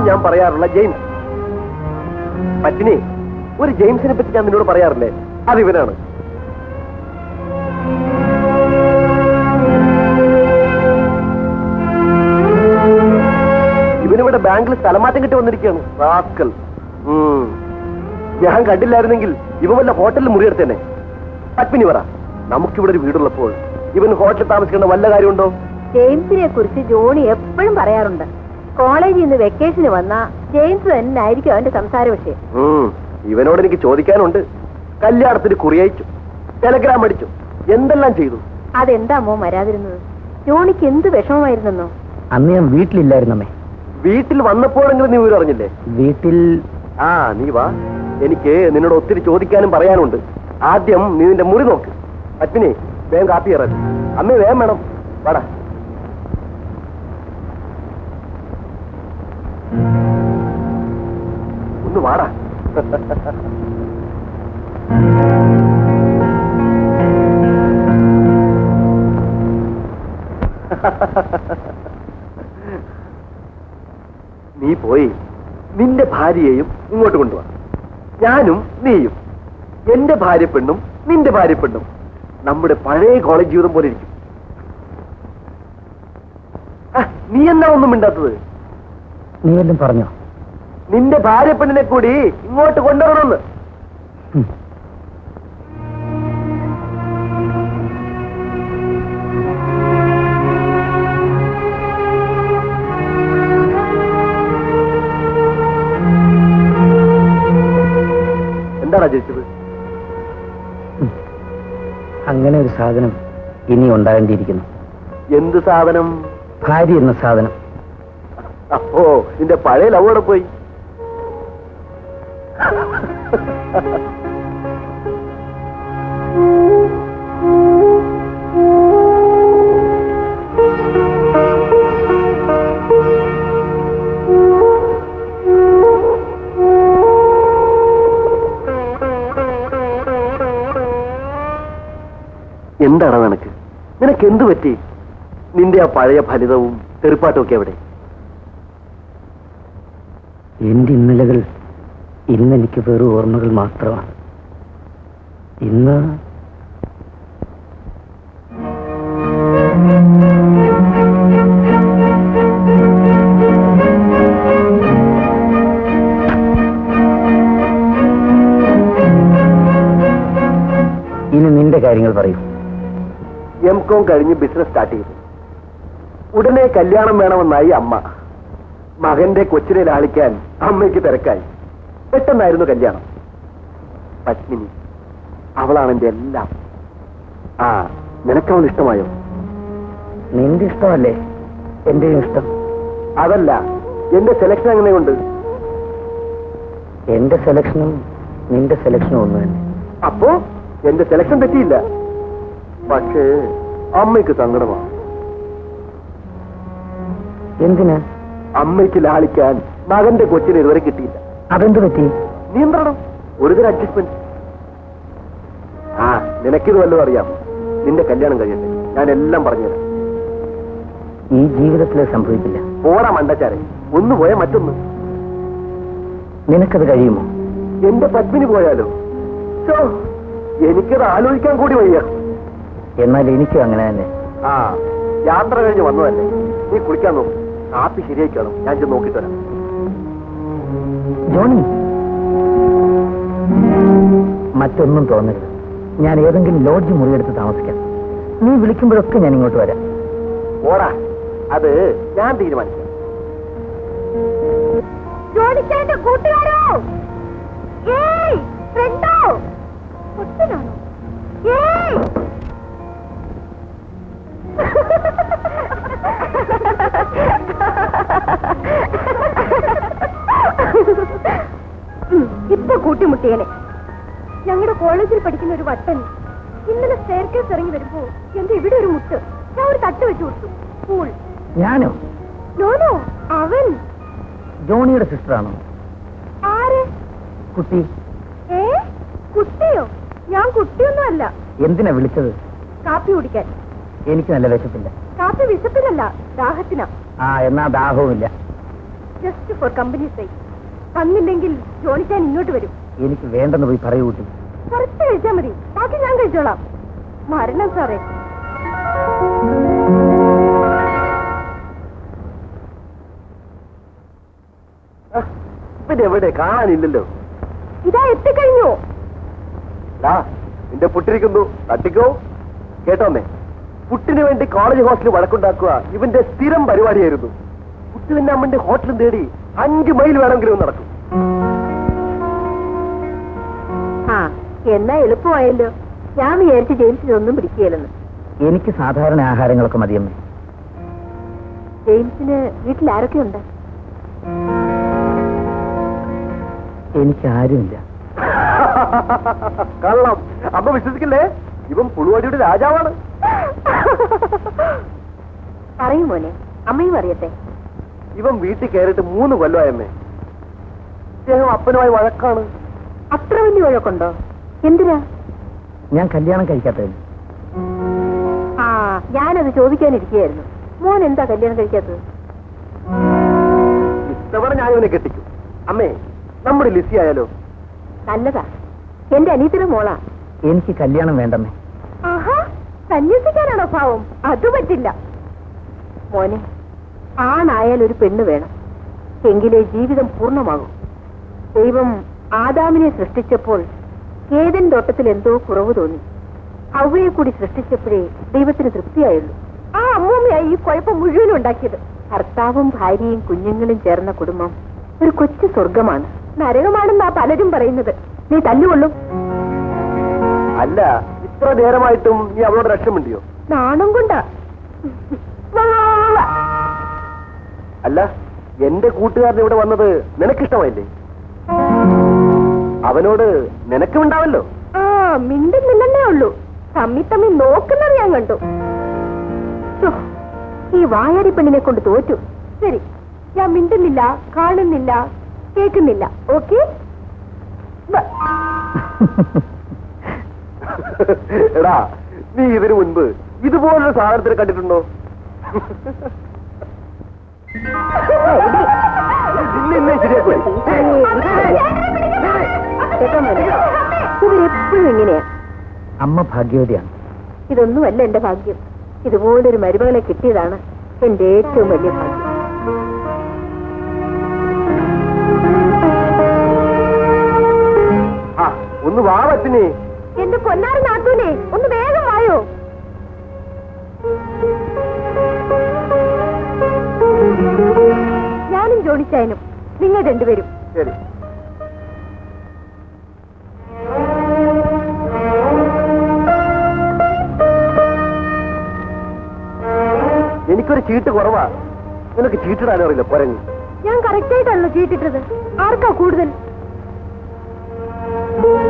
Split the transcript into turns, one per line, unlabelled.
ഞാൻ പറയാറുള്ള ജെയിംസ്. പറ്റിനെ ഒരു ജെയിംസിനെ പറ്റി ഞാൻ നിന്നോട് പറയാറില്ലേ, അതിവനാണ്. ഇവനിവിടെ ബാങ്കിൽ സ്ഥലമാറ്റം കിട്ടി വന്നിരിക്കുകയാണ്. റാസ്കൽ. ഞാൻ കണ്ടില്ലായിരുന്നെങ്കിൽ ഇവ വല്ല ഹോട്ടലിൽ മുറിയെടുത്തേനെ. പത്മിനി പറ, നമുക്കിവിടെ ഒരു വീടുള്ളപ്പോൾ ഇവൻ ഹോട്ടലിൽ താമസിക്കേണ്ട വല്ല കാര്യമുണ്ടോ?
ജെയിംസിനെ കുറിച്ച് ജോണി എപ്പോഴും പറയാറുണ്ട്. കോളേജിൽ നിന്ന് വെക്കേഷന് വന്നാ ജെയിംസ് തന്നെ ആയിരിക്കും അവന്റെ സംസാര വിഷയം.
ഇവനോട് എനിക്ക് ചോദിക്കാനുണ്ട്. കല്യാണത്തിന് കുറിയയച്ചു, ടെലഗ്രാം അടിച്ചു, എന്തെല്ലാം ചെയ്തു.
അതെന്താ അമ്മോ വരാതിരുന്നത്? ജോണിക്ക് എന്ത് വിഷമമായിരുന്നോ?
അന്ന് ഞാൻ വീട്ടിലില്ലായിരുന്നമ്മേ.
വീട്ടിൽ വന്നപ്പോഴെങ്കിലും നീ വിവരം അറിഞ്ഞില്ലേ?
വീട്ടിൽ
നീ വാ, എനിക്ക് നിന്നോട് ഒത്തിരി ചോദിക്കാനും പറയാനുണ്ട്. ആദ്യം നീ നിന്റെ മുറി നോക്ക്. പത്മിനി വേഗം കാപ്പി ഇറങ്ങി. അമ്മ വേഗം വേണം, വാടാ. ഒന്ന് വാടാ. നീ പോയി നിന്റെ ഭാര്യയെയും ഇങ്ങോട്ട് കൊണ്ടുവാ. ഞാനും നീയും, എന്റെ ഭാര്യ പെണ്ണും നിന്റെ ഭാര്യ പെണ്ണും നമ്മുടെ പഴയ കോളേജ് ജീവിതം പോലെ ഇരിക്കും. നീ എന്നാ ഒന്നും മിണ്ടാത്തത്?
നീ വല്ലതും പറഞ്ഞോ?
നിന്റെ ഭാര്യ പെണ്ണിനെ കൂടി ഇങ്ങോട്ട് കൊണ്ടുവരണമെന്ന്. എന്താണാ ജയിച്ചത്?
അങ്ങനെ ഒരു സാധനം ഇനി ഉണ്ടാകേണ്ടിയിരിക്കുന്നു.
എന്ത് സാധനം?
ഭാര്യ എന്ന സാധനം.
അപ്പോ നിന്റെ പഴയ ലവോടെ പോയി. എന്താണ് നിനക്ക് എന്തു പറ്റി? നിന്റെ ആ പഴയ ഫലിതവും തെറിപ്പാട്ടും ഒക്കെ എവിടെ?
എന്റെ ഇന്നലകൾ ഇന്നെനിക്ക് വെറും ഓർമ്മകൾ മാത്രമാണ്. ഇന്ന് ഇനി നിന്റെ കാര്യങ്ങൾ പറയൂ.
M.Com കഴിഞ്ഞ് ബിസിനസ് സ്റ്റാർട്ട് ചെയ്തു. ഉടനെ കല്യാണം വേണമെന്നായി അമ്മ. മകന്റെ കൊച്ചിനെ ലാളിക്കാൻ അമ്മയ്ക്ക് തിരക്കായി. പെട്ടെന്നായിരുന്നു കല്യാണം. പത്മിനി, അവളാണ് എന്റെ എല്ലാം. നിനക്കവൾ ഇഷ്ടമായോ?
നിന്റെ ഇഷ്ടമല്ലേ എന്റെ ഇഷ്ടം?
അതല്ല, എന്റെ സെലക്ഷൻ എങ്ങനെയുണ്ട്?
എന്റെ സെലക്ഷനും നിന്റെ സെലക്ഷനും ഒന്ന് തന്നെ.
അപ്പോ എന്റെ സെലക്ഷൻ തെറ്റിയില്ല. പക്ഷേ അമ്മയ്ക്ക് സങ്കടമാണ്.
എന്തിനാ?
അമ്മയ്ക്ക് ലാളിക്കാൻ മകന്റെ കൊച്ചിനെ ഇതുവരെ കിട്ടിയില്ല.
അതെന്ത് പറ്റി?
നിയന്ത്രണം, ഒരുതരം അഡ്ജസ്റ്റ്മെന്റ്. നിനക്കിത് വല്ലതും അറിയാം? നിന്റെ കല്യാണം കഴിയട്ടെ, ഞാൻ എല്ലാം പറഞ്ഞുതരാം.
ഈ ജീവിതത്തിൽ സംഭവിക്കില്ല.
പോടാ മണ്ടച്ചാരെ, ഒന്ന് പോയാ മറ്റൊന്ന്.
നിനക്കത് കഴിയുമോ?
എന്റെ പത്മിനി പോയാലോ? എനിക്കത് ആലോചിക്കാൻ കൂടി വയ്യ.
എന്നാൽ എനിക്കും അങ്ങനെ തന്നെ.
യാത്ര കഴിഞ്ഞ് വന്നതല്ലേ, നീ കുളിക്കാൻ നോക്കും. കാപ്പി ശരിയായിക്കാണും, ഞാൻ ചെന്ന് നോക്കിട്ട് വരാം.
ജോണി, മറ്റൊന്നും തോന്നരുത്. ഞാൻ ഏതെങ്കിലും ലോഡ്ജ് മുറിയെടുത്ത് താമസിക്കാം. നീ വിളിക്കുമ്പോഴൊക്കെ ഞാൻ ഇങ്ങോട്ട് വരാം.
ഓടാ, അത് ഞാൻ തീരുമാനിക്കാം.
കൂട്ടുകാരോ, ഫ്രണ്ടോ, ഒറ്റനാണോ? ഇപ്പൊ കൂട്ടിമുട്ടിയനെ. ഞങ്ങളുടെ കോളേജിൽ പഠിക്കുന്ന ഒരു വട്ടൻ ഇന്നലെ സ്റ്റെയർകേസ് ഇറങ്ങി വരുമ്പോ എന്റെ ഇവിടെ ഒരു മുട്ട്. ഞാൻ ഒരു തട്ട് വെച്ചു കൊടുത്തു. സ്കൂൾ.
ഞാനോ?
നോനോ, അവൻ.
ജോണിയുടെ സിസ്റ്ററാണോ?
ആര്?
കുട്ടി.
കുട്ടിയോ? ഞാൻ കുട്ടിയൊന്നും അല്ല.
എന്തിനാ വിളിച്ചത്?
കാപ്പി കുടിക്കാൻ.
എനിക്ക് നല്ല വിശപ്പില്ല.
കാപ്പി വിശപ്പിലല്ല, ദാഹത്തിനാ.
എന്നാ ദാഹവുമില്ല.
ജസ്റ്റ് ഫോർ കമ്പനി സൈ. വന്നില്ലെങ്കിൽ ജോണിച്ചാൻ ഇങ്ങോട്ട് വരും.
എനിക്ക് വേണ്ടെന്ന് പോയി പറയൂ കുട്ടി.
കുറച്ച് കഴിച്ചാൽ മതി, ബാക്കി ഞാൻ കഴിച്ചോളാം. മരണം സാറേ.
പിന്നെ എവിടെ കാണാനില്ലല്ലോ.
ഇതാ എത്തിക്കഴിഞ്ഞു.
നിന്റെ പുട്ടിരിക്കുന്നു, തട്ടിക്കോ. കേട്ടോന്നേ, പുട്ടിന് വേണ്ടി കോളേജ് ഹോസ്റ്റലിൽ വഴക്കുണ്ടാക്കുക ഇവന്റെ സ്ഥിരം പരിപാടിയായിരുന്നു. പുട്ടുവിന്റെ അമ്മന്റെ ഹോട്ടലും തേടി 5 മൈൽ വേണമെങ്കിലും നടക്കും.
ആ എന്നാ എളുപ്പമായല്ലോ. ഞാൻ വിചാരിച്ച് ജെയിംസിനൊന്നും പിടിക്കുകയില്ലെന്ന്.
എനിക്ക് സാധാരണ ആഹാരങ്ങളൊക്കെ മതിയമ്മേ.
ജെയിംസിന് വീട്ടിൽ ആരൊക്കെ ഉണ്ട്?
എനിക്ക് ആരുമില്ല.
കള്ളം. അമ്മ വിശ്വസിക്കില്ലേ? ഇവൻ പുളുവാടിയുടെ രാജാവാണ്.
പറയും മോനെ, അമ്മയും അറിയട്ടെ.
ഇവൻ വീട്ടിൽ കയറിയിട്ട് 3 കൊല്ലമായമ്മേ. അദ്ദേഹം അപ്പനുമായി വഴക്കാണ്.
അത്ര വലിയ വഴക്കുണ്ടോ? എന്തിനാ?
ഞാൻ കല്യാണം കഴിക്കാത്തതിന്.
ആ ഞാനത് ചോദിക്കാനിരിക്കുകയായിരുന്നു. മോൻ എന്താ കല്യാണം കഴിക്കാത്തത്?
ഇത്തവണ ഞാൻ ഇവനെ കെട്ടിക്കും. അമ്മേ, നമ്മുടെ ലിസി ആയാലോ?
നല്ലതാ. എന്റെ അനിയത്തിന്റെ മോളാ.
എനിക്ക് കല്യാണം വേണ്ടമ്മേ.
ആഹാ, സന്യസിക്കാനാണോ ഭാവം? അത് പറ്റില്ല മോനെ. ആണായാൽ ഒരു പെണ്ണ് വേണം, എങ്കിലേ ജീവിതം പൂർണ്ണമാകും. ദൈവം ആദാമിനെ സൃഷ്ടിച്ചപ്പോൾ ഏദൻ തോട്ടത്തിൽ എന്തോ കുറവ് തോന്നി. അവയെ കൂടി സൃഷ്ടിച്ചപ്പോഴേ ദൈവത്തിന് തൃപ്തിയായുള്ളൂ. ആ അമ്മൂമ്മയായി ഈ കുഴപ്പം മുഴുവനും ഉണ്ടാക്കിയത്. ഭർത്താവും ഭാര്യയും കുഞ്ഞുങ്ങളും ചേർന്ന കുടുംബം ഒരു കൊച്ചു സ്വർഗമാണ്. നരകമാണെന്നാ പലരും പറയുന്നത്. നീ തല്ലുകൊള്ളും.
അല്ല, ഇത്ര നേരമായിട്ടും നീ അവളോട് രക്ഷമുണ്ടിയോ?
നാണം കൊണ്ടാ.
അല്ല, എന്റെ കൂട്ടുകാരൻ ഇവിടെ വന്നത് നിനക്കിഷ്ടമായില്ലേ? അവനോട് നിനക്കുമുണ്ടാവല്ലോ.
ആ മിണ്ടുന്നില്ലെന്നേ ഉള്ളൂ. തമ്മി തമ്മി നോക്കുന്നത് ഞാൻ കണ്ടു. ഛോ, ഈ വായാടി പെണ്ണിനെ കൊണ്ട് തോറ്റു. ശരി, ഞാൻ മിണ്ടുന്നില്ല, കാണുന്നില്ല, കേൾക്കുന്നില്ല. ഓക്കെ?
എടാ, നീ ഇതിനു മുൻപ് ഇതുപോലൊരു സാധനത്തിന് കണ്ടിട്ടുണ്ടോ?
ഇവരെപ്പോഴും ഇങ്ങനെയാ.
അമ്മ ഭാഗ്യവതിയാണ്.
ഇതൊന്നുമല്ല എന്റെ ഭാഗ്യം. ഇതുപോലൊരു മരുമകളെ കിട്ടിയതാണ് എന്റെ ഏറ്റവും വലിയ ഭാഗ്യം.
ഒന്ന് വാ പറ്റിനെ.
എന്റെ പൊന്നാറ് നാട്ടൂനെ, ഒന്ന് വേഗം വായോ. ഞാനും ജോണിച്ചായനും, നിങ്ങൾ രണ്ടുപേരും.
ശരി. എനിക്കൊരു ചീട്ട് കുറവാ. നിനക്ക് ചീട്ടിടാനോ അറിയില്ല. പോരങ്ങി.
ഞാൻ കറക്റ്റായിട്ടാണല്ലോ ചീട്ടിട്ടത്. ആർക്കാ കൂടുതൽ?